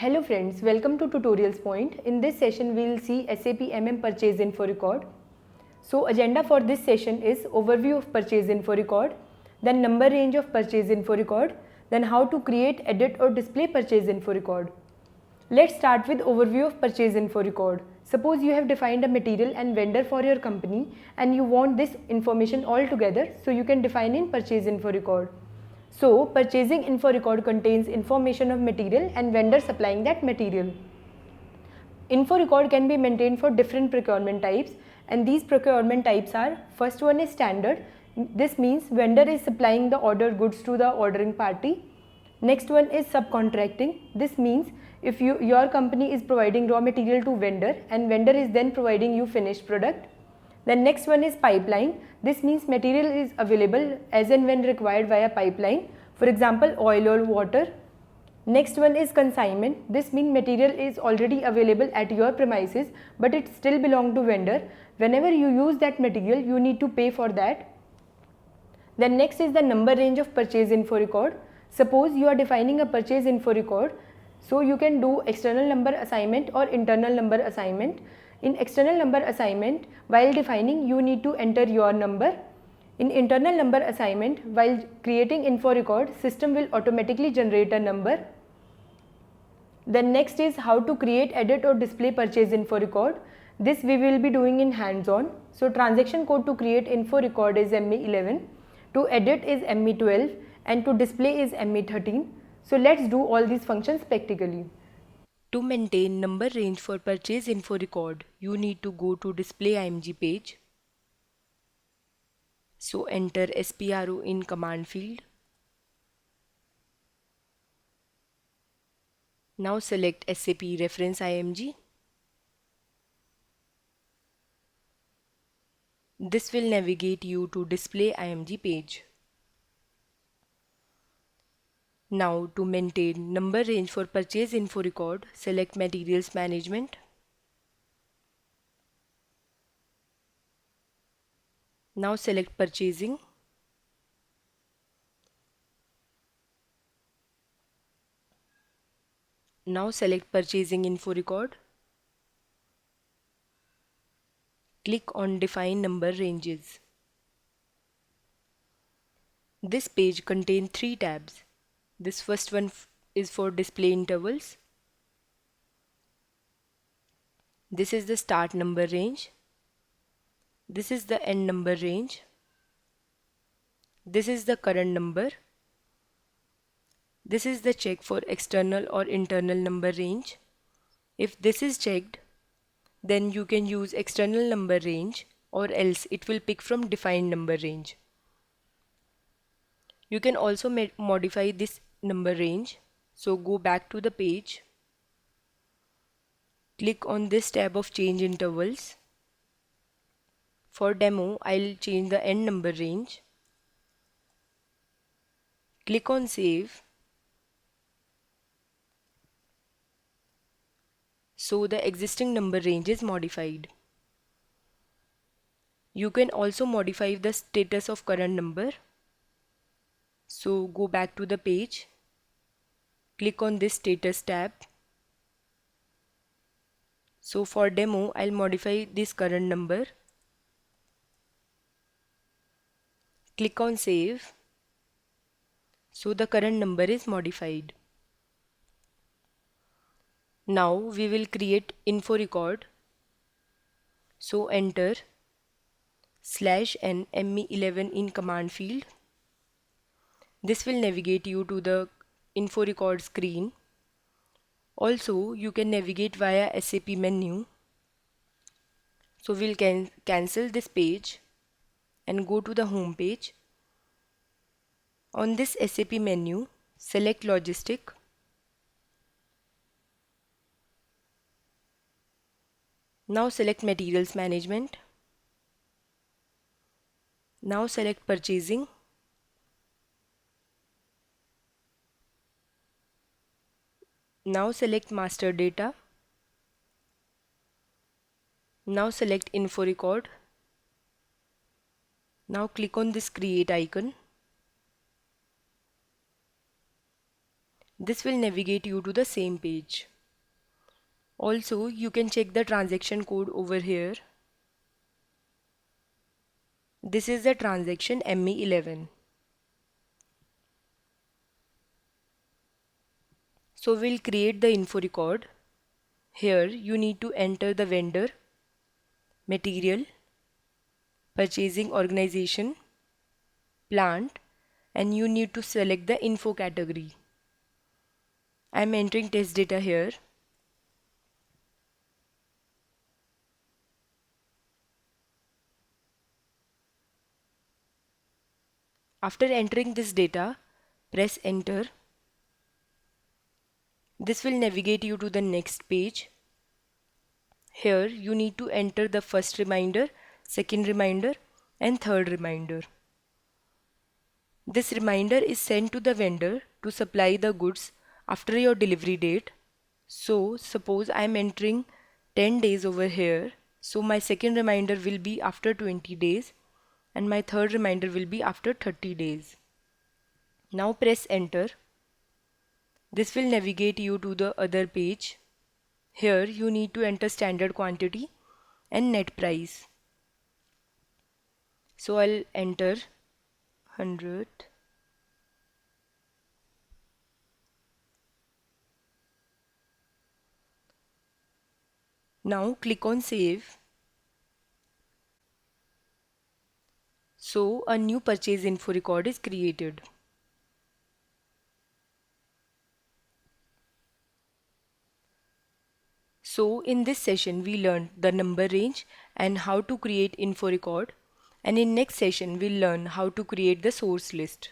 Hello friends, welcome to Tutorialspoint. In this session, we will see SAP Purchase Info Record. So agenda for this session is overview of Purchase Info Record, then number range of Purchase Info Record, then how to create, edit or display Purchase Info Record. Let's start with overview of Purchase Info Record. Suppose you have defined a material and vendor for your company and you want this information all together, so you can define in Purchase Info Record. So, purchasing info record contains information of material and vendor supplying that material. Info record can be maintained for different procurement types, and these procurement types are: first one is standard. This means vendor is supplying the ordered goods to the ordering party. Next one is subcontracting. This means if your company is providing raw material to vendor and vendor is then providing you finished product. Then next one is pipeline. This means material is available as and when required via pipeline, for example oil or water. Next one is consignment. This means material is already available at your premises but it still belongs to vendor. Whenever you use that material, you need to pay for that. Then next is the number range of purchase info record. Suppose you are defining a purchase info record, so you can do external number assignment or internal number assignment. In external number assignment, while defining, you need to enter your number. In internal number assignment, while creating info record, system will automatically generate a number. Then next is how to create, edit or display purchase info record. This we will be doing in hands-on. So transaction code to create info record is ME11, to edit is ME12 and to display is ME13. So let's do all these functions practically. To maintain number range for purchase info record, you need to go to display IMG page. So enter SPRO in command field. Now select SAP reference IMG. This will navigate you to display IMG page. Now to maintain number range for purchase info record, select materials management. Now select purchasing. Now select purchasing info record. Click on define number ranges. This page contains 3 tabs. This first one is for display intervals. This is the start number range. This is the end number range. This is the current number. This is the check for external or internal number range. If this is checked, then you can use external number range, or else it will pick from defined number range. You can also modify this number range. So go back to the page. Click on this tab of change intervals. For demo, I'll change the end number range. Click on save. So the existing number range is modified. You can also modify the status of current number. So go back to the page. Click on this status tab. So for demo, I'll modify this current number. Click on save. So the current number is modified. Now we will create info record. So enter /n ME11 in command field. This will navigate you to the info record screen. Also, you can navigate via SAP menu. So we'll cancel this page and go to the home page. On this SAP menu, select Logistic. Now select Materials Management. Now select Purchasing. Now select Master Data. Now select Info Record. Now click on this Create icon. This will navigate you to the same page. Also, you can check the transaction code over here. This is the transaction ME11. So we'll create the info record. Here you need to enter the vendor, material, purchasing organization, plant, and you need to select the info category. I'm entering test data here. After entering this data, press enter. This will navigate you to the next page. Here you need to enter the first reminder, second reminder, and third reminder. This reminder is sent to the vendor to supply the goods after your delivery date. So suppose I am entering 10 days over here. So my second reminder will be after 20 days and my third reminder will be after 30 days. Now press enter. This will navigate you to the other page. Here you need to enter standard quantity and net price. So I'll enter 100. Now click on save. So a new purchase info record is created. So in this session we learned the number range and how to create info record, and in next session we'll learn how to create the source list.